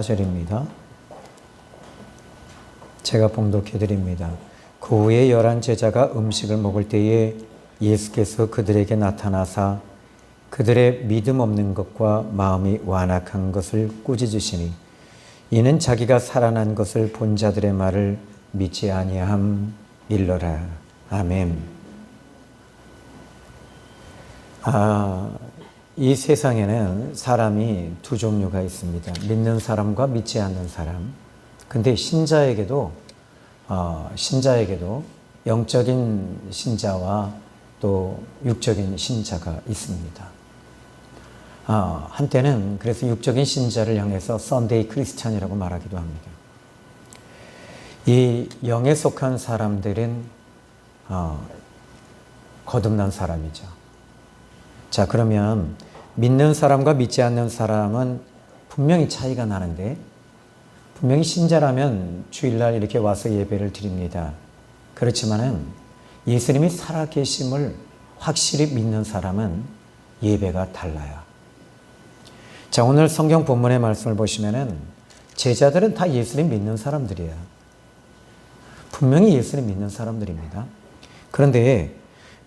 절입니다. 제가 봉독해 드립니다. 그 후에 11 제자가 음식을 먹을 때에 예수께서 그들에게 나타나사 그들의 믿음 없는 것과 마음이 완악한 것을 꾸짖으시니 이는 자기가 살아난 것을 본 자들의 말을 믿지 아니함일러라. 아멘. 이 세상에는 사람이 두 종류가 있습니다. 믿는 사람과 믿지 않는 사람. 근데 신자에게도 영적인 신자와 또 육적인 신자가 있습니다. 한때는 그래서 육적인 신자를 향해서 썬데이 크리스찬이라고 말하기도 합니다. 이 영에 속한 사람들은 거듭난 사람이죠. 자, 그러면 믿는 사람과 믿지 않는 사람은 분명히 차이가 나는데, 분명히 신자라면 주일날 이렇게 와서 예배를 드립니다. 그렇지만은 예수님이 살아계심을 확실히 믿는 사람은 예배가 달라요. 자, 오늘 성경 본문의 말씀을 보시면은 제자들은 다 예수님 믿는 사람들이에요. 분명히 예수님 믿는 사람들입니다. 그런데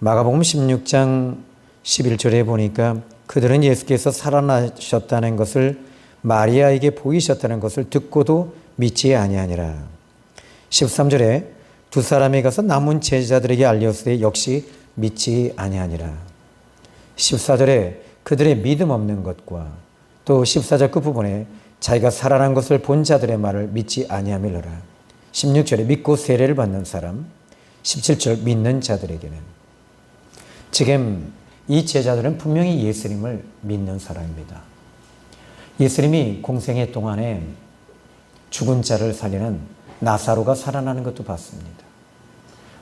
마가복음 16장 11절에 보니까 그들은 예수께서 살아나셨다는 것을 마리아에게 보이셨다는 것을 듣고도 믿지 아니하니라. 13절에 두 사람이 가서 남은 제자들에게 알렸으되 역시 믿지 아니하니라. 14절에 그들의 믿음 없는 것과 또 14절 끝부분에 자기가 살아난 것을 본 자들의 말을 믿지 아니함이로라. 16절에 믿고 세례를 받는 사람, 17절 믿는 자들에게는. 지금 이 제자들은 분명히 예수님을 믿는 사람입니다. 예수님이 공생애 동안에 죽은 자를 살리는 나사로가 살아나는 것도 봤습니다.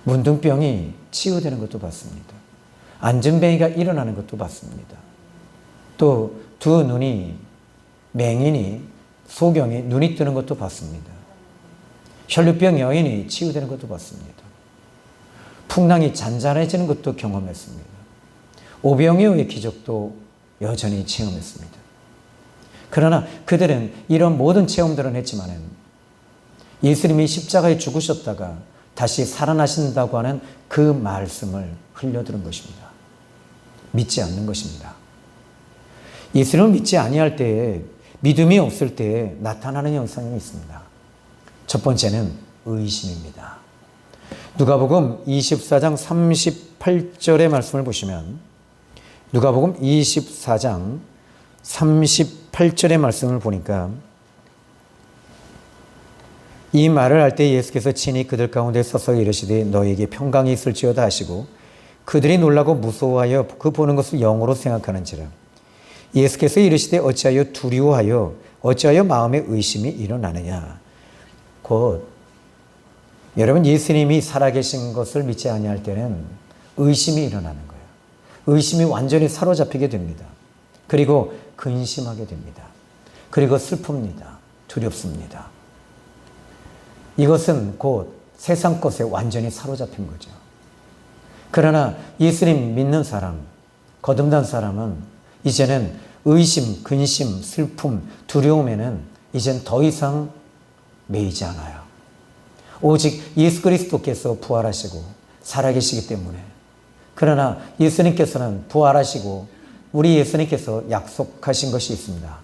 문둥병이 치유되는 것도 봤습니다. 안전뱅이가 일어나는 것도 봤습니다. 또 두 눈이, 맹인이, 소경이 눈이 뜨는 것도 봤습니다. 혈류병 여인이 치유되는 것도 봤습니다. 풍랑이 잔잔해지는 것도 경험했습니다. 오병이어의 기적도 여전히 체험했습니다. 그러나 그들은 이런 모든 체험들은 했지만 예수님이 십자가에 죽으셨다가 다시 살아나신다고 하는 그 말씀을 흘려들은 것입니다. 믿지 않는 것입니다. 예수님을 믿지 아니할 때에, 믿음이 없을 때에 나타나는 현상이 있습니다. 첫 번째는 의심입니다. 누가복음 24장 38절의 말씀을 보시면, 누가복음 24장 38절의 말씀을 보니까 이 말을 할 때 예수께서 친히 그들 가운데 서서 이르시되 너희에게 평강이 있을지어다 하시고 그들이 놀라고 무서워하여 그 보는 것을 영으로 생각하는지라. 예수께서 이르시되 어찌하여 두려워하여 어찌하여 마음에 의심이 일어나느냐. 곧 여러분, 예수님이 살아계신 것을 믿지 아니할 때는 의심이 일어나는 거예요. 의심이 완전히 사로잡히게 됩니다. 그리고 근심하게 됩니다. 그리고 슬픕니다. 두렵습니다. 이것은 곧 세상 것에 완전히 사로잡힌 거죠. 그러나 예수님 믿는 사람, 거듭난 사람은 이제는 의심, 근심, 슬픔, 두려움에는 이젠 더 이상 매이지 않아요. 오직 예수 그리스도께서 부활하시고 살아계시기 때문에. 그러나 예수님께서는 부활하시고 우리 예수님께서 약속하신 것이 있습니다.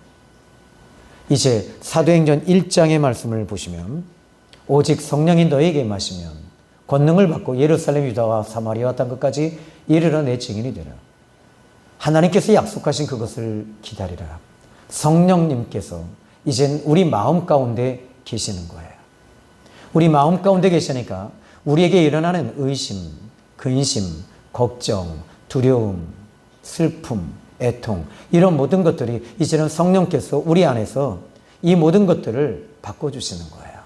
이제 사도행전 1장의 말씀을 보시면 오직 성령이 너에게 임하시면 권능을 받고 예루살렘, 유다와 사마리아와 땅 끝까지 이르러 내 증인이 되라. 하나님께서 약속하신 그것을 기다리라. 성령님께서 이젠 우리 마음 가운데 계시는 거예요. 우리 마음 가운데 계시니까 우리에게 일어나는 의심, 근심, 걱정, 두려움, 슬픔, 애통, 이런 모든 것들이 이제는 성령께서 우리 안에서 이 모든 것들을 바꿔주시는 거예요.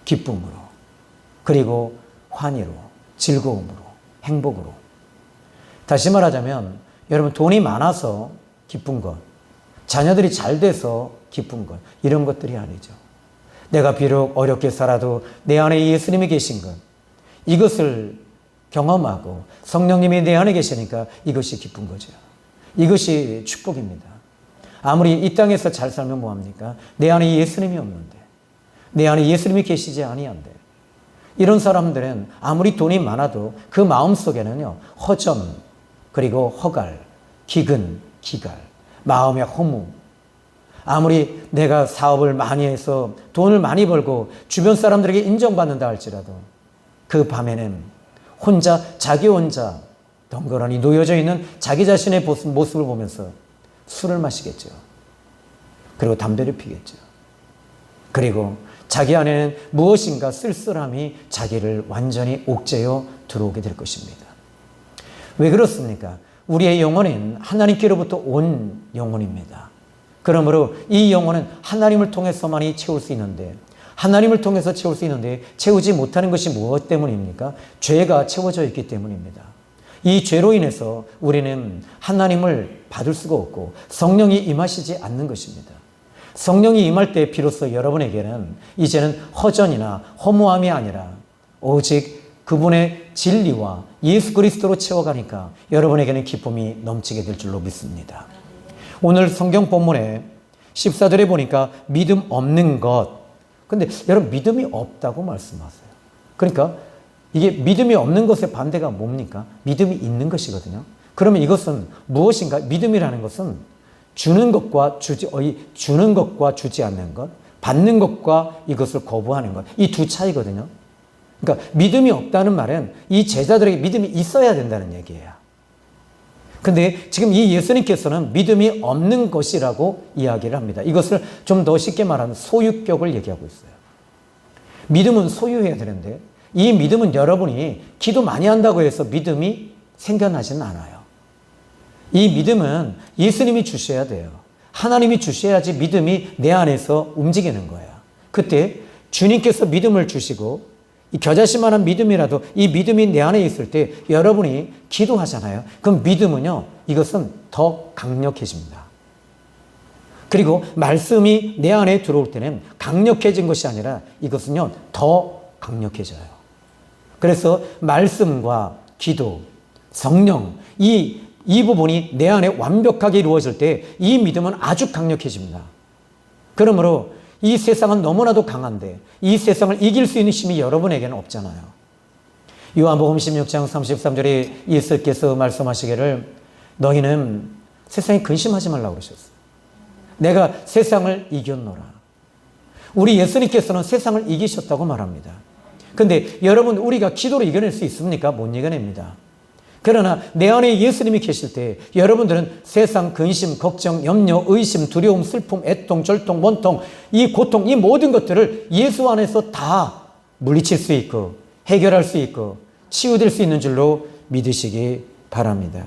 기쁨으로, 그리고 환희로, 즐거움으로, 행복으로. 다시 말하자면 여러분, 돈이 많아서 기쁜 것, 자녀들이 잘 돼서 기쁜 것, 이런 것들이 아니죠. 내가 비록 어렵게 살아도 내 안에 예수님이 계신 것, 이것을 경험하고 성령님이 내 안에 계시니까 이것이 기쁜 거죠. 이것이 축복입니다. 아무리 이 땅에서 잘 살면 뭐합니까? 내 안에 예수님이 없는데, 내 안에 예수님이 계시지 아니한데, 이런 사람들은 아무리 돈이 많아도 그 마음속에는요, 허점, 그리고 허갈, 기근, 기갈, 마음의 허무. 아무리 내가 사업을 많이 해서 돈을 많이 벌고 주변 사람들에게 인정받는다 할지라도 그 밤에는 자기 혼자 덩그러니 놓여져 있는 자기 자신의 모습을 보면서 술을 마시겠죠. 그리고 담배를 피겠죠. 그리고 자기 안에는 무엇인가 쓸쓸함이 자기를 완전히 옥죄어 들어오게 될 것입니다. 왜 그렇습니까? 우리의 영혼은 하나님께로부터 온 영혼입니다. 그러므로 이 영혼은 하나님을 통해서만이 채울 수 있는데, 하나님을 통해서 채울 수 있는데 채우지 못하는 것이 무엇 때문입니까? 죄가 채워져 있기 때문입니다. 이 죄로 인해서 우리는 하나님을 받을 수가 없고 성령이 임하시지 않는 것입니다. 성령이 임할 때 비로소 여러분에게는 이제는 허전이나 허무함이 아니라 오직 그분의 진리와 예수 그리스도로 채워가니까 여러분에게는 기쁨이 넘치게 될 줄로 믿습니다. 오늘 성경 본문에 14절에 보니까 믿음 없는 것. 근데 여러분 믿음이 없다고 말씀하세요. 그러니까 이게 믿음이 없는 것의 반대가 뭡니까? 믿음이 있는 것이거든요. 그러면 이것은 무엇인가? 믿음이라는 것은 주는 것과 주지 않는 것, 받는 것과 이것을 거부하는 것, 이 두 차이거든요. 그러니까 믿음이 없다는 말은 이 제자들에게 믿음이 있어야 된다는 얘기예요. 근데 지금 이 예수님께서는 믿음이 없는 것이라고 이야기를 합니다. 이것을 좀 더 쉽게 말하면 소유격을 얘기하고 있어요. 믿음은 소유해야 되는데 이 믿음은 여러분이 기도 많이 한다고 해서 믿음이 생겨나지는 않아요. 이 믿음은 예수님이 주셔야 돼요. 하나님이 주셔야지 믿음이 내 안에서 움직이는 거예요. 그때 주님께서 믿음을 주시고 이 겨자씨만한 믿음이라도 이 믿음이 내 안에 있을 때 여러분이 기도하잖아요. 그럼 믿음은요, 이것은 더 강력해집니다. 그리고 말씀이 내 안에 들어올 때는 강력해진 것이 아니라 이것은요, 더 강력해져요. 그래서 말씀과 기도, 성령, 이 부분이 내 안에 완벽하게 이루어질 때 이 믿음은 아주 강력해집니다. 그러므로 이 세상은 너무나도 강한데 이 세상을 이길 수 있는 힘이 여러분에게는 없잖아요. 요한복음 16장 33절에 예수께서 말씀하시기를 너희는 세상에 근심하지 말라고 그러셨어요. 내가 세상을 이겼노라. 우리 예수님께서는 세상을 이기셨다고 말합니다. 근데 여러분 우리가 기도로 이겨낼 수 있습니까? 못 이겨냅니다. 그러나 내 안에 예수님이 계실 때 여러분들은 세상 근심, 걱정, 염려, 의심, 두려움, 슬픔, 애통, 절통, 원통, 이 고통, 이 모든 것들을 예수 안에서 다 물리칠 수 있고 해결할 수 있고 치유될 수 있는 줄로 믿으시기 바랍니다.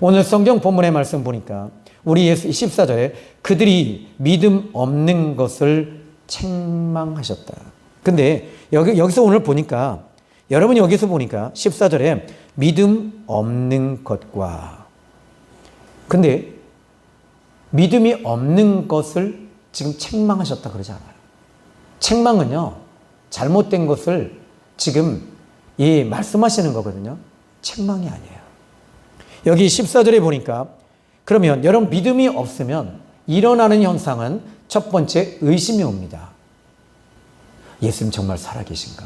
오늘 성경 본문의 말씀 보니까 우리 예수 14절에 그들이 믿음 없는 것을 책망하셨다. 근데 여기서 오늘 보니까 여러분이 여기서 보니까 14절에 믿음 없는 것과 근데 믿음이 없는 것을 지금 책망하셨다 그러지 않아요. 책망은요, 잘못된 것을 지금 말씀하시는 거거든요. 책망이 아니에요. 여기 14절에 보니까 그러면 여러분 믿음이 없으면 일어나는 현상은 첫 번째 의심이 옵니다. 예수님 정말 살아계신가?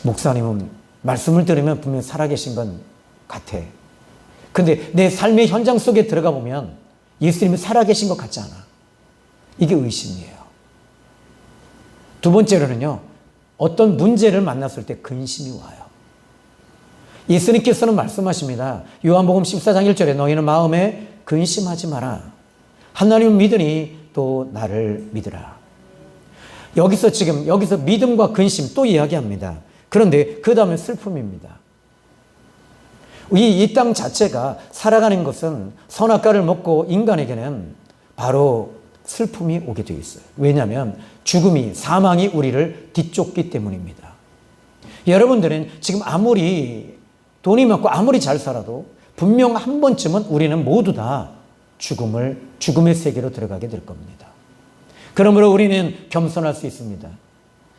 목사님은 말씀을 들으면 분명히 살아계신 건 같아. 근데 내 삶의 현장 속에 들어가 보면 예수님이 살아계신 것 같지 않아. 이게 의심이에요. 두 번째로는요, 어떤 문제를 만났을 때 근심이 와요. 예수님께서는 말씀하십니다. 요한복음 14장 1절에 너희는 마음에 근심하지 마라. 하나님을 믿으니 또 나를 믿으라. 여기서 믿음과 근심 또 이야기합니다. 그런데 그 다음에 슬픔입니다. 이 땅 자체가 살아가는 것은 선악과를 먹고 인간에게는 바로 슬픔이 오게 되어 있어요. 왜냐하면 사망이 우리를 뒤쫓기 때문입니다. 여러분들은 지금 아무리 돈이 많고 아무리 잘 살아도 분명 한 번쯤은 우리는 모두 다 죽음의 세계로 들어가게 될 겁니다. 그러므로 우리는 겸손할 수 있습니다.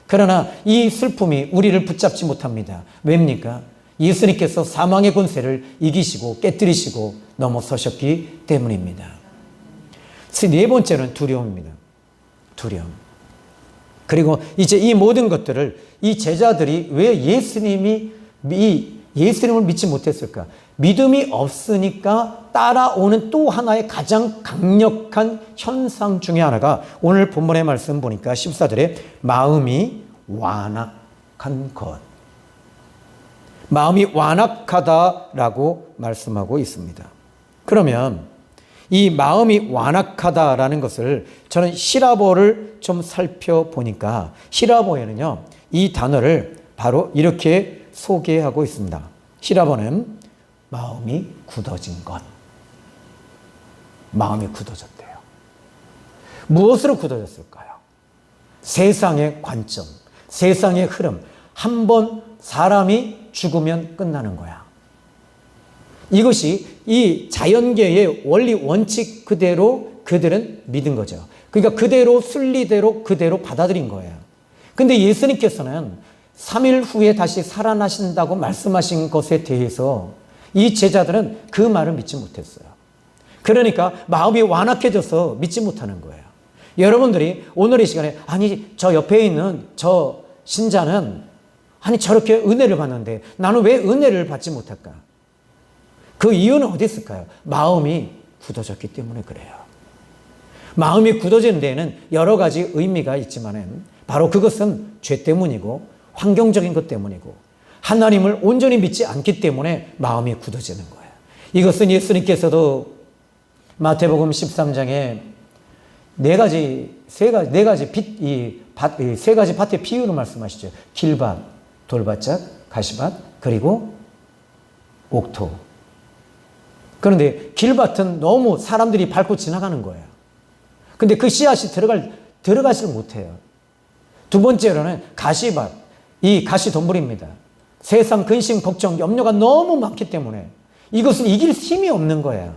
그러나 이 슬픔이 우리를 붙잡지 못합니다. 왜입니까? 예수님께서 사망의 권세를 이기시고 깨뜨리시고 넘어서셨기 때문입니다. 네 번째는 두려움입니다. 두려움. 그리고 이제 이 모든 것들을 이 제자들이 왜 예수님을 믿지 못했을까? 믿음이 없으니까 따라오는 또 하나의 가장 강력한 현상 중에 하나가 오늘 본문의 말씀 보니까 14절에 마음이 완악한 것. 마음이 완악하다라고 말씀하고 있습니다. 그러면 이 마음이 완악하다라는 것을 저는 히라보를 좀 살펴보니까 히라보에는요, 이 단어를 바로 이렇게 소개하고 있습니다. 히라보는 마음이 굳어진 것. 마음이 굳어졌대요. 무엇으로 굳어졌을까요? 세상의 관점, 세상의 흐름. 한 번 사람이 죽으면 끝나는 거야. 이것이 이 자연계의 원리 원칙 그대로 그들은 믿은 거죠. 그러니까 그대로 순리대로 그대로 받아들인 거예요. 근데 예수님께서는 3일 후에 다시 살아나신다고 말씀하신 것에 대해서 이 제자들은 그 말을 믿지 못했어요. 그러니까 마음이 완악해져서 믿지 못하는 거예요. 여러분들이 오늘 이 시간에 아니 저 옆에 있는 저 신자는 아니 저렇게 은혜를 받는데 나는 왜 은혜를 받지 못할까? 그 이유는 어디 있을까요? 마음이 굳어졌기 때문에 그래요. 마음이 굳어지는 데에는 여러 가지 의미가 있지만 바로 그것은 죄 때문이고 환경적인 것 때문이고 하나님을 온전히 믿지 않기 때문에 마음이 굳어지는 거예요. 이것은 예수님께서도 마태복음 13장에 세 가지 밭의 비유를 말씀하시죠. 길밭, 돌밭짝, 가시밭, 그리고 옥토. 그런데 길밭은 너무 사람들이 밟고 지나가는 거예요. 근데 그 씨앗이 들어가지를 못해요. 두 번째로는 가시밭, 이 가시덤불입니다. 세상 근심, 걱정, 염려가 너무 많기 때문에 이것은 이길 힘이 없는 거예요.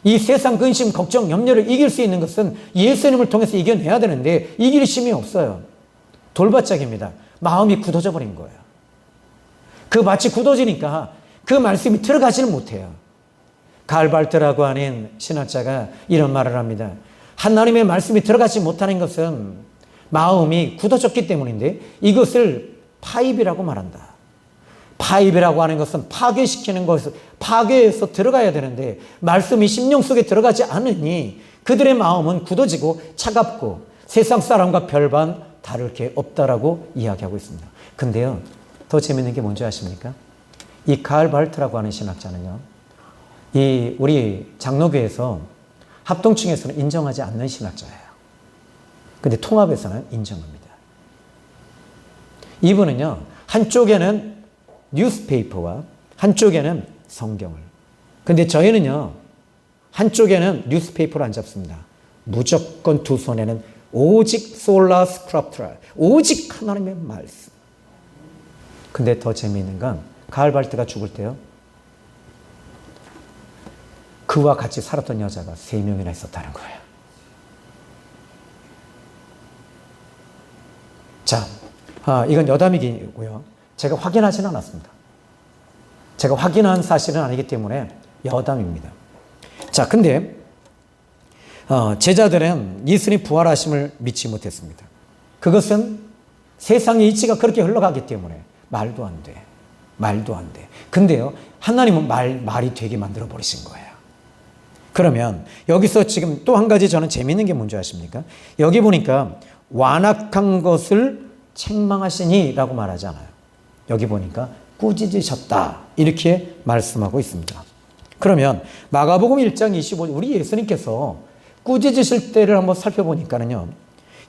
이 세상 근심, 걱정, 염려를 이길 수 있는 것은 예수님을 통해서 이겨내야 되는데 이길 힘이 없어요. 돌밭짝입니다. 마음이 굳어져 버린 거예요. 그 밭이 굳어지니까 그 말씀이 들어가지를 못해요. 갈발트라고 하는 신학자가 이런 말을 합니다. 하나님의 말씀이 들어가지 못하는 것은 마음이 굳어졌기 때문인데 이것을 파입이라고 말한다. 파입이라고 하는 것은 파괴시키는 것을 파괴해서 들어가야 되는데 말씀이 심령 속에 들어가지 않으니 그들의 마음은 굳어지고 차갑고 세상 사람과 별반 다를 게 없다라고 이야기하고 있습니다. 근데요, 더 재밌는 게 뭔지 아십니까? 이 갈발트라고 하는 신학자는요, 이 우리 장로교에서 합동층에서는 인정하지 않는 신학자예요. 근데 통합에서는 인정합니다. 이분은요, 한쪽에는 뉴스페이퍼와 한쪽에는 성경을. 근데 저희는요, 한쪽에는 뉴스페이퍼를 안 잡습니다. 무조건 두 손에는 오직 솔라 스크립트라, 오직 하나님의 말씀. 근데 더 재미있는 건 갈발트가 죽을 때요, 그와 같이 살았던 여자가 3명이나 있었다는 거예요. 자, 이건 여담이고요. 제가 확인하지는 않았습니다. 제가 확인한 사실은 아니기 때문에 여담입니다. 자, 근데 제자들은 예수님 부활하심을 믿지 못했습니다. 그것은 세상의 이치가 그렇게 흘러가기 때문에 말도 안 돼. 말도 안 돼. 근데요, 하나님은 말이 되게 만들어 버리신 거예요. 그러면 여기서 지금 또 한 가지 저는 재미있는 게 뭔지 아십니까? 여기 보니까 완악한 것을 책망하시니 라고 말하지 않아요. 여기 보니까 꾸짖으셨다 이렇게 말씀하고 있습니다. 그러면 마가복음 1장 25절 우리 예수님께서 꾸짖으실 때를 한번 살펴보니까는요,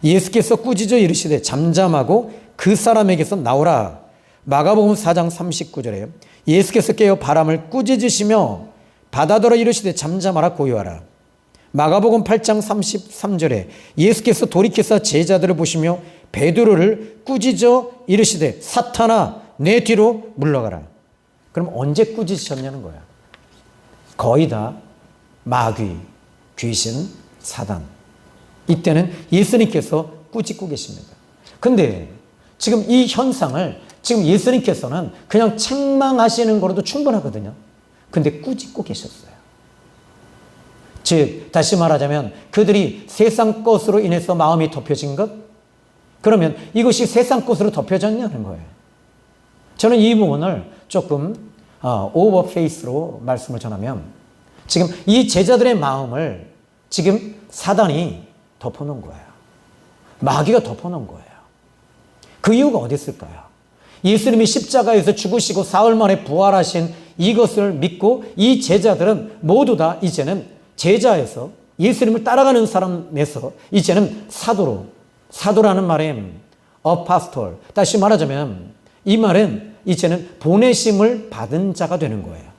예수께서 꾸짖어 이르시되 잠잠하고 그 사람에게서 나오라. 마가복음 4장 39절에 예수께서 깨어 바람을 꾸짖으시며 바다더러 이르시되 잠잠하라 고요하라. 마가복음 8장 33절에 예수께서 돌이켜서 제자들을 보시며 베드로를 꾸짖어 이르시되 사탄아 내 뒤로 물러가라. 그럼 언제 꾸짖으셨냐는 거야. 거의 다 마귀, 귀신, 사단. 이때는 예수님께서 꾸짖고 계십니다. 근데 지금 이 현상을 지금 예수님께서는 그냥 책망하시는 거로도 충분하거든요. 근데 꾸짖고 계셨어요. 즉 다시 말하자면 그들이 세상 것으로 인해서 마음이 덮여진 것? 그러면 이것이 세상 것으로 덮여졌냐는 거예요. 저는 이 부분을 조금 오버 페이스로 말씀을 전하면 지금 이 제자들의 마음을 지금 사단이 덮어놓은 거예요. 마귀가 덮어놓은 거예요. 그 이유가 어디 있을까요? 예수님이 십자가에서 죽으시고 사흘 만에 부활하신 이것을 믿고 이 제자들은 모두 다 이제는 제자에서 예수님을 따라가는 사람에서 이제는 사도라는 말은 어파스톨, 다시 말하자면 이 말은 이제는 보내심을 받은 자가 되는 거예요.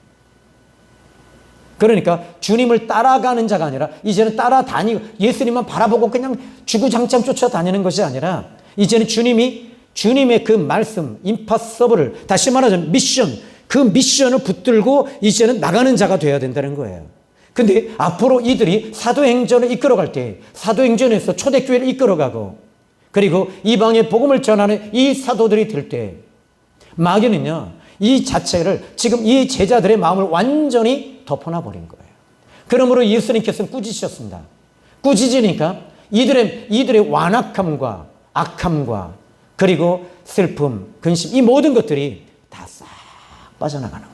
그러니까 주님을 따라가는 자가 아니라 이제는 따라다니고 예수님만 바라보고 그냥 주구장창 쫓아다니는 것이 아니라 이제는 주님의 그 말씀, 임파서블을 다시 말하자면 미션, 그 미션을 붙들고 이제는 나가는 자가 되어야 된다는 거예요. 근데 앞으로 이들이 사도행전을 이끌어갈 때 사도행전에서 초대교회를 이끌어가고 그리고 이방의 복음을 전하는 이 사도들이 될 때 마귀는요, 이 자체를 지금 이 제자들의 마음을 완전히 덮어놔 버린 거예요. 그러므로 예수님께서는 꾸짖으셨습니다. 꾸짖으니까 이들의 완악함과 악함과 그리고 슬픔, 근심, 이 모든 것들이 다 싹 빠져나가는 거예요.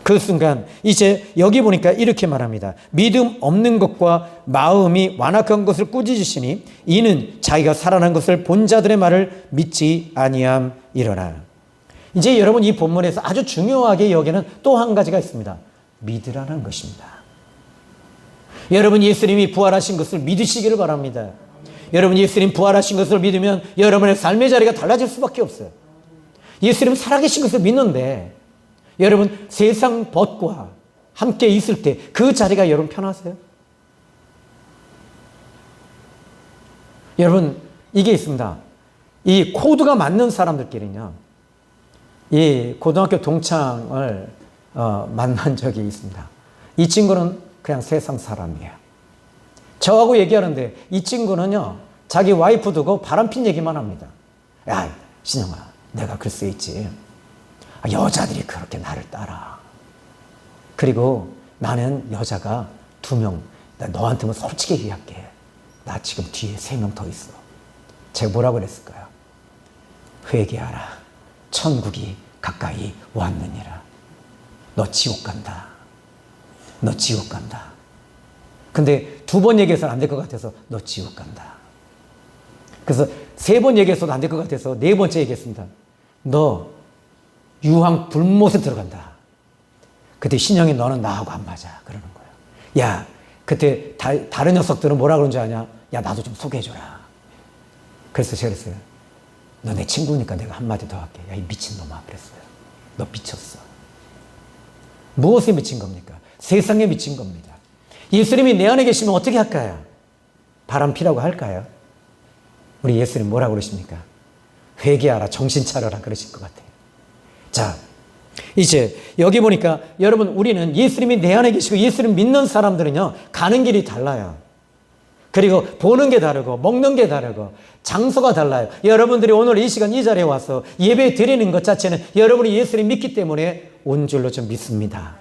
그 순간 이제 여기 보니까 이렇게 말합니다. 믿음 없는 것과 마음이 완악한 것을 꾸짖으시니 이는 자기가 살아난 것을 본 자들의 말을 믿지 아니함이러라. 이제 여러분 이 본문에서 아주 중요하게 여기는 또 한 가지가 있습니다. 믿으라는 것입니다. 여러분 예수님이 부활하신 것을 믿으시기를 바랍니다. 여러분 예수님 부활하신 것을 믿으면 여러분의 삶의 자리가 달라질 수밖에 없어요. 예수님 살아계신 것을 믿는데 여러분 세상 벗과 함께 있을 때 그 자리가 여러분 편하세요? 여러분 이게 있습니다. 이 코드가 맞는 사람들끼리는요, 이 고등학교 동창을 만난 적이 있습니다. 이 친구는 그냥 세상 사람이에요. 저하고 얘기하는데 이 친구는요, 자기 와이프 두고 바람핀 얘기만 합니다. 야, 신영아, 내가 그럴 수 있지. 여자들이 그렇게 나를 따라. 그리고 나는 여자가 2명. 나 너한테만 솔직히 얘기할게. 나 지금 뒤에 3명 더 있어. 제가 뭐라고 그랬을까요? 회개하라. 천국이 가까이 왔느니라. 너 지옥 간다. 너 지옥 간다. 근데 2번 얘기해서는 안 될 것 같아서 너 지옥 간다. 그래서 3번 얘기해서도 안 될 것 같아서 4번째 얘기했습니다. 너 유황 불못에 들어간다. 그때 신영이 너는 나하고 안 맞아. 그러는 거예요. 야, 그때 다른 녀석들은 뭐라 그런 줄 아냐? 야, 나도 좀 소개해줘라. 그래서 제가 그랬어요. 너 내 친구니까 내가 한마디 더 할게. 야, 이 미친놈아. 그랬어요. 너 미쳤어. 무엇에 미친 겁니까? 세상에 미친 겁니다. 예수님이 내 안에 계시면 어떻게 할까요? 바람 피라고 할까요? 우리 예수님 뭐라고 그러십니까? 회개하라, 정신 차려라 그러실 것 같아요. 자, 이제 여기 보니까 여러분 우리는 예수님이 내 안에 계시고 예수님 믿는 사람들은요, 가는 길이 달라요. 그리고 보는 게 다르고 먹는 게 다르고 장소가 달라요. 여러분들이 오늘 이 시간 이 자리에 와서 예배 드리는 것 자체는 여러분이 예수님 믿기 때문에 온 줄로 좀 믿습니다.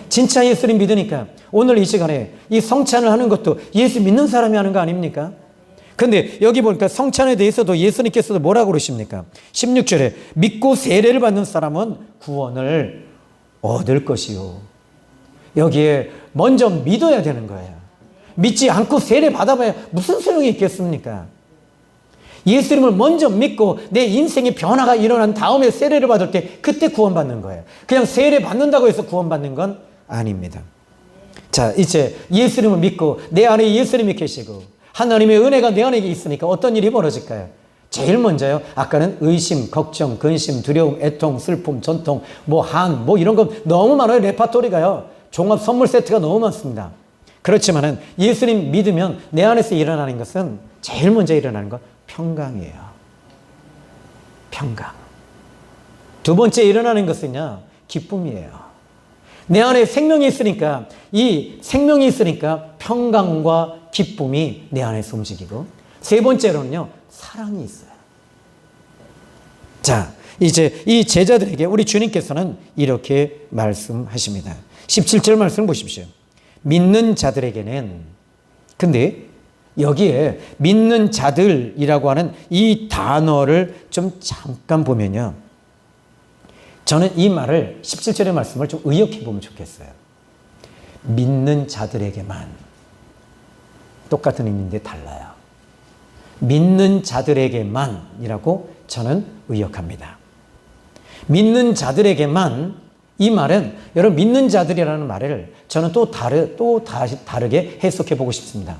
진짜 예수님 믿으니까 오늘 이 시간에 이 성찬을 하는 것도 예수 믿는 사람이 하는 거 아닙니까? 근데 여기 보니까 성찬에 대해서도 예수님께서도 뭐라고 그러십니까? 16절에 믿고 세례를 받는 사람은 구원을 얻을 것이요. 여기에 먼저 믿어야 되는 거예요. 믿지 않고 세례 받아봐야 무슨 소용이 있겠습니까? 예수님을 먼저 믿고 내 인생의 변화가 일어난 다음에 세례를 받을 때 그때 구원받는 거예요. 그냥 세례 받는다고 해서 구원받는 건 아닙니다. 자, 이제 예수님을 믿고 내 안에 예수님이 계시고 하나님의 은혜가 내 안에 있으니까 어떤 일이 벌어질까요? 제일 먼저요, 아까는 의심, 걱정, 근심, 두려움, 애통, 슬픔, 전통, 이런 거 너무 많아요. 레파토리가요. 종합 선물 세트가 너무 많습니다. 그렇지만은 예수님 믿으면 내 안에서 일어나는 것은 제일 먼저 일어나는 건 평강이에요. 평강. 2번째 일어나는 것은요, 기쁨이에요. 내 안에 생명이 있으니까 이 생명이 있으니까 평강과 기쁨이 내 안에서 움직이고 3번째로는요, 사랑이 있어요. 자, 이제 이 제자들에게 우리 주님께서는 이렇게 말씀하십니다. 17절 말씀 보십시오. 믿는 자들에게는, 근데 여기에 믿는 자들이라고 하는 이 단어를 좀 잠깐 보면요. 저는 이 말을 17절의 말씀을 좀 의역해 보면 좋겠어요. 믿는 자들에게만. 똑같은 의미인데 달라요. 믿는 자들에게만이라고 저는 의역합니다. 믿는 자들에게만, 이 말은 여러분 믿는 자들이라는 말을 저는 또 다시 다르게 해석해 보고 싶습니다.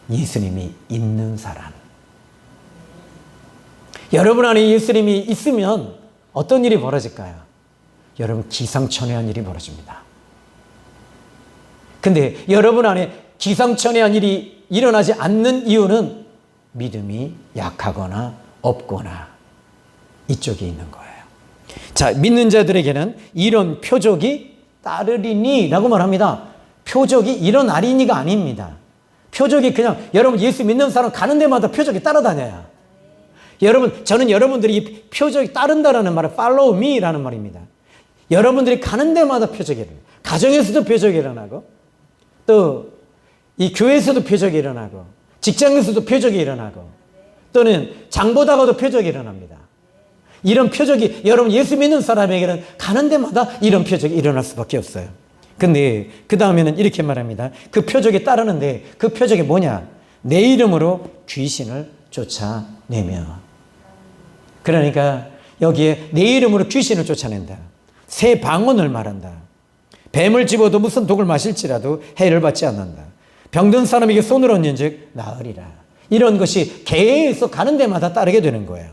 예수님이 있는 사람. 여러분 안에 예수님이 있으면 어떤 일이 벌어질까요? 여러분 기상천외한 일이 벌어집니다. 근데 여러분 안에 기상천외한 일이 일어나지 않는 이유는 믿음이 약하거나 없거나 이쪽에 있는 거예요. 자, 믿는 자들에게는 이런 표적이 따르리니 라고 말합니다. 표적이 일어나리니가 아닙니다. 표적이 그냥 여러분 예수 믿는 사람 가는 데마다 표적이 따라다녀요. 여러분, 저는 여러분들이 이 표적이 따른다라는 말은 follow me라는 말입니다. 여러분들이 가는 데마다 표적이 일어나요. 가정에서도 표적이 일어나고, 또 이 교회에서도 표적이 일어나고, 직장에서도 표적이 일어나고, 또는 장 보다가도 표적이 일어납니다. 이런 표적이 여러분 예수 믿는 사람에게는 가는 데마다 이런 표적이 일어날 수밖에 없어요. 근데 그 다음에는 이렇게 말합니다. 그 표적이 따르는데 그 표적이 뭐냐? 내 이름으로 귀신을 쫓아내며. 그러니까 여기에 내 이름으로 귀신을 쫓아낸다. 새 방언을 말한다. 뱀을 집어도 무슨 독을 마실지라도 해를 받지 않는다. 병든 사람에게 손을 얹은 즉 나으리라. 이런 것이 계속 가는 데마다 따르게 되는 거예요.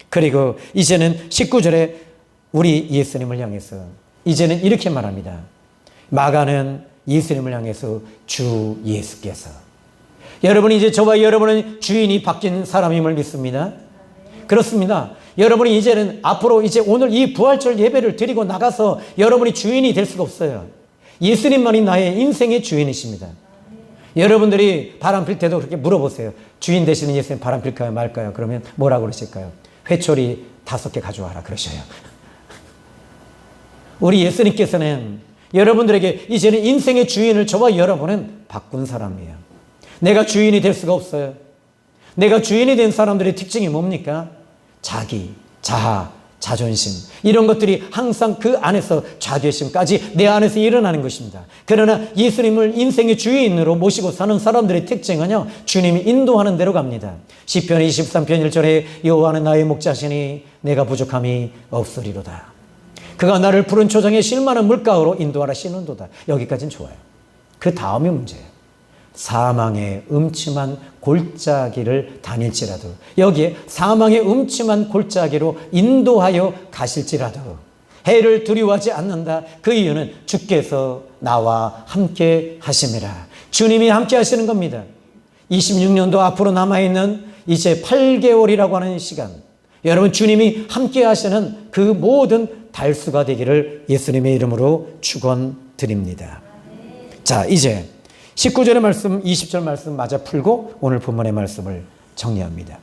그리고 이제는 19절에 우리 예수님을 향해서 이제는 이렇게 말합니다. 마가는 예수님을 향해서 주 예수께서. 여러분 이제 저와 여러분은 주인이 바뀐 사람임을 믿습니다. 그렇습니다. 여러분이 이제는 앞으로 이제 오늘 이 부활절 예배를 드리고 나가서 여러분이 주인이 될 수가 없어요. 예수님만이 나의 인생의 주인이십니다. 여러분들이 바람 필 때도 그렇게 물어보세요. 주인 되시는 예수님 바람 필까요 말까요? 그러면 뭐라고 그러실까요? 회초리 5개 가져와라 그러셔요. 우리 예수님께서는 여러분들에게 이제는 인생의 주인을 저와 여러분은 바꾼 사람이에요. 내가 주인이 될 수가 없어요. 내가 주인이 된 사람들의 특징이 뭡니까? 자기, 자아, 자존심 이런 것들이 항상 그 안에서 자괴심까지 내 안에서 일어나는 것입니다. 그러나 예수님을 인생의 주인으로 모시고 사는 사람들의 특징은요, 주님이 인도하는 대로 갑니다. 시편 23편 1절에 여호와는 나의 목자시니 내가 부족함이 없으리로다. 그가 나를 푸른 초장에 쉴만한 물가로 인도하라 시는도다. 여기까지는 좋아요. 그 다음이 문제예요. 사망의 음침한 골짜기를 다닐지라도, 여기에 사망의 음침한 골짜기로 인도하여 가실지라도 해를 두려워하지 않는다. 그 이유는 주께서 나와 함께 하심이라. 주님이 함께 하시는 겁니다. 26년도 앞으로 남아있는 이제 8개월이라고 하는 시간, 여러분 주님이 함께 하시는 그 모든 달수가 되기를 예수님의 이름으로 축원드립니다. 자, 이제 19절의 말씀, 20절 말씀 마저 풀고 오늘 본문의 말씀을 정리합니다.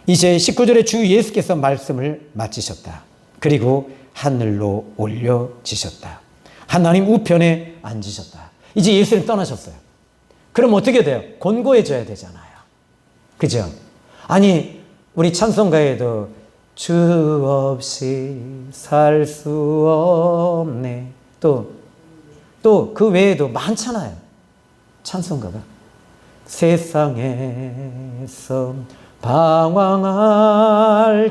이제 19절에 주 예수께서 말씀을 마치셨다. 그리고 하늘로 올려지셨다. 하나님 우편에 앉으셨다. 이제 예수님 떠나셨어요. 그럼 어떻게 돼요? 곤고해져야 되잖아요. 그죠? 아니, 우리 찬송가에도 주 없이 살 수 없네. 또 그 외에도 많잖아요. 찬송가가 세상에서 방황할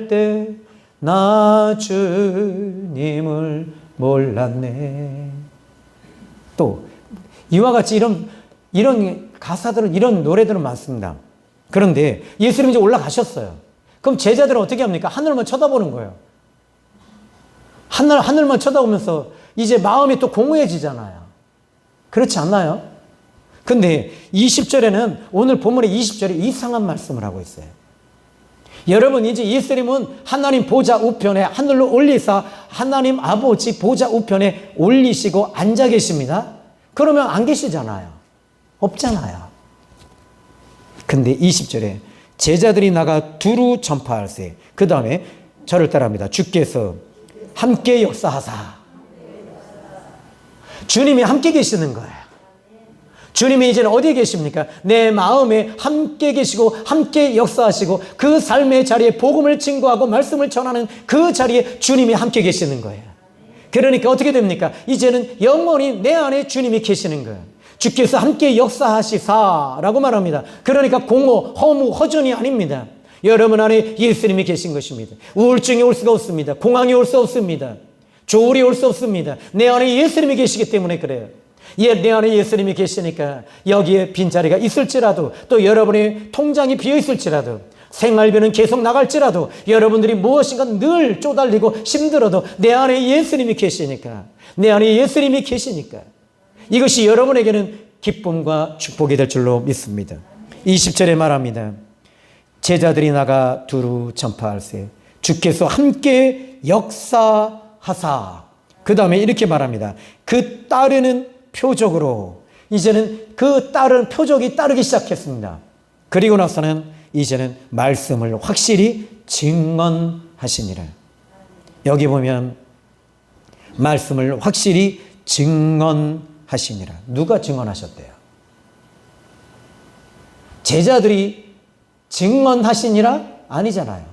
때 나 주님을 몰랐네. 또 이와 같이 이런 가사들은, 이런 노래들은 많습니다. 그런데 예수님이 이제 올라가셨어요. 그럼 제자들은 어떻게 합니까? 하늘만 쳐다보는 거예요. 하늘만 쳐다보면서 이제 마음이 또 공허해지잖아요. 그렇지 않나요? 근데 20절에는, 오늘 본문의 20절에 이상한 말씀을 하고 있어요. 여러분, 이제 예수님은 하나님 보좌 우편에 하늘로 올리사 하나님 아버지 보좌 우편에 올리시고 앉아 계십니다. 그러면 안 계시잖아요. 없잖아요. 근데 20절에 제자들이 나가 두루 전파할세. 그 다음에 저를 따라합니다. 주께서 함께 역사하사. 주님이 함께 계시는 거예요. 주님이 이제는 어디에 계십니까? 내 마음에 함께 계시고 함께 역사하시고 그 삶의 자리에 복음을 증거하고 말씀을 전하는 그 자리에 주님이 함께 계시는 거예요. 그러니까 어떻게 됩니까? 이제는 영원히 내 안에 주님이 계시는 거예요. 주께서 함께 역사하시사라고 말합니다. 그러니까 공허, 허무, 허전이 아닙니다. 여러분 안에 예수님이 계신 것입니다. 우울증이 올 수가 없습니다. 공황이 올 수 없습니다. 조울이 올 수 없습니다. 내 안에 예수님이 계시기 때문에 그래요. 내 안에 예수님이 계시니까 여기에 빈자리가 있을지라도 또 여러분의 통장이 비어있을지라도 생활비는 계속 나갈지라도 여러분들이 무엇인가 늘 쪼달리고 힘들어도 내 안에 예수님이 계시니까 내 안에 예수님이 계시니까 이것이 여러분에게는 기쁨과 축복이 될 줄로 믿습니다. 20절에 말합니다. 제자들이 나가 두루 전파할세 주께서 함께 역사하사. 그 다음에 이렇게 말합니다. 그 따르는 표적으로 이제는 그 따르는 표적이 따르기 시작했습니다. 그리고 나서는 이제는 말씀을 확실히 증언하시니라. 여기 보면 말씀을 확실히 증언하시니라. 누가 증언하셨대요? 제자들이 증언하시니라? 아니잖아요.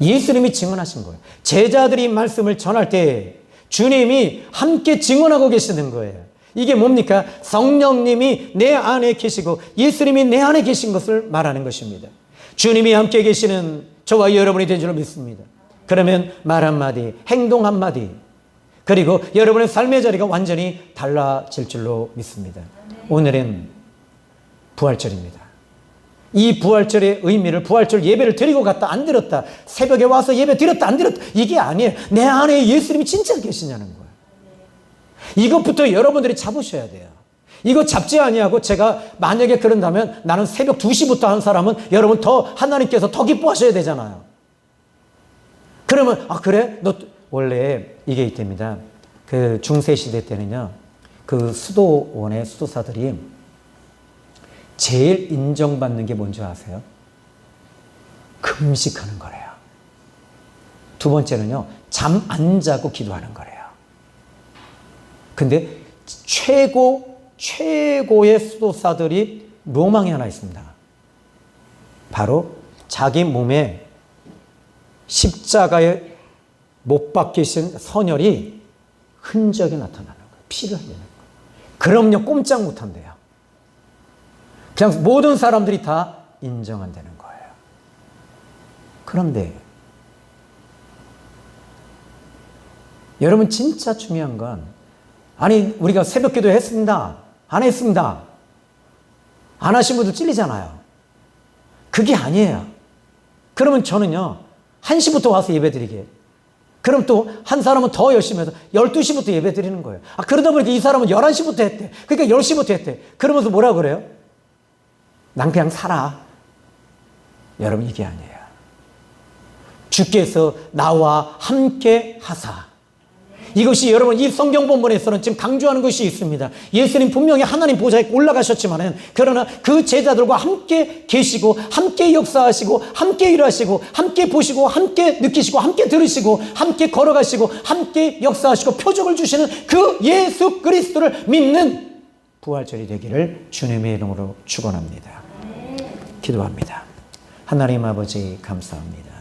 예수님이 증언하신 거예요. 제자들이 말씀을 전할 때 주님이 함께 증언하고 계시는 거예요. 이게 뭡니까? 성령님이 내 안에 계시고 예수님이 내 안에 계신 것을 말하는 것입니다. 주님이 함께 계시는 저와 여러분이 된 줄로 믿습니다. 그러면 말 한마디, 행동 한마디, 그리고 여러분의 삶의 자리가 완전히 달라질 줄로 믿습니다. 오늘은 부활절입니다. 이 부활절의 의미를 부활절 예배를 드리고 갔다 안 드렸다, 새벽에 와서 예배 드렸다 안 드렸다, 이게 아니에요. 내 안에 예수님이 진짜 계시냐는 거예요. 이것부터 여러분들이 잡으셔야 돼요. 이거 잡지 아니하고 제가 만약에 그런다면 나는 새벽 2시부터 한 사람은 여러분 더 하나님께서 더 기뻐하셔야 되잖아요. 그러면 그래? 너 원래 이게 있답니다. 그 중세시대 때는요, 그 수도원의 수도사들이 제일 인정받는 게 뭔지 아세요? 금식하는 거래요. 두 번째는요, 잠 안 자고 기도하는 거래요. 근데 최고의 수도사들이 로망이 하나 있습니다. 바로 자기 몸에 십자가에 못 박히신 선혈이 흔적이 나타나는 거예요. 피를 흘리는 거예요. 그럼요, 꼼짝 못 한대요. 그냥 모든 사람들이 다 인정한다는 거예요. 그런데 여러분 진짜 중요한 건 우리가 새벽 기도 했습니다. 안 했습니다. 안 하신 분들 찔리잖아요. 그게 아니에요. 그러면 저는요 1시부터 와서 예배 드리게. 그럼 또 한 사람은 더 열심히 해서 12시부터 예배 드리는 거예요. 그러다 보니까 이 사람은 11시부터 했대. 그러니까 10시부터 했대. 그러면서 뭐라 그래요? 난 그냥 살아. 여러분 이게 아니에요. 주께서 나와 함께 하사. 이것이 여러분 이 성경 본문에서는 지금 강조하는 것이 있습니다. 예수님 분명히 하나님 보좌에 올라가셨지만은 그러나 그 제자들과 함께 계시고 함께 역사하시고 함께 일하시고 함께 보시고 함께 느끼시고 함께 들으시고 함께 걸어가시고 함께 역사하시고 표적을 주시는 그 예수 그리스도를 믿는 부활절이 되기를 주님의 이름으로 축원합니다. 기도합니다. 하나님 아버지 감사합니다.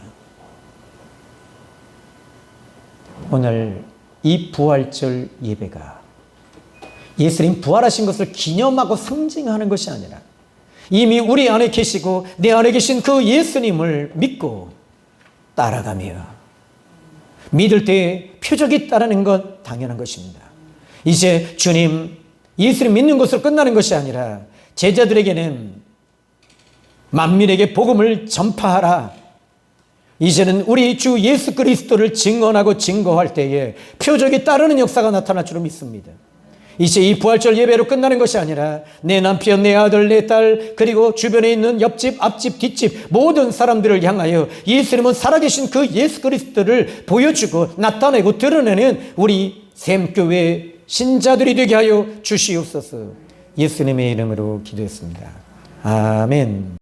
오늘 이 부활절 예배가 예수님 부활하신 것을 기념하고 상징하는 것이 아니라 이미 우리 안에 계시고 내 안에 계신 그 예수님을 믿고 따라가며 믿을 때 표적이 따르는 것 당연한 것입니다. 이제 주님 예수님 믿는 것으로 끝나는 것이 아니라 제자들에게는 만민에게 복음을 전파하라. 이제는 우리 주 예수 그리스도를 증언하고 증거할 때에 표적이 따르는 역사가 나타날 줄 믿습니다. 이제 이 부활절 예배로 끝나는 것이 아니라 내 남편, 내 아들, 내 딸, 그리고 주변에 있는 옆집, 앞집, 뒷집 모든 사람들을 향하여 예수님은 살아계신 그 예수 그리스도를 보여주고 나타내고 드러내는 우리 샘교회 신자들이 되게 하여 주시옵소서. 예수님의 이름으로 기도했습니다. 아멘.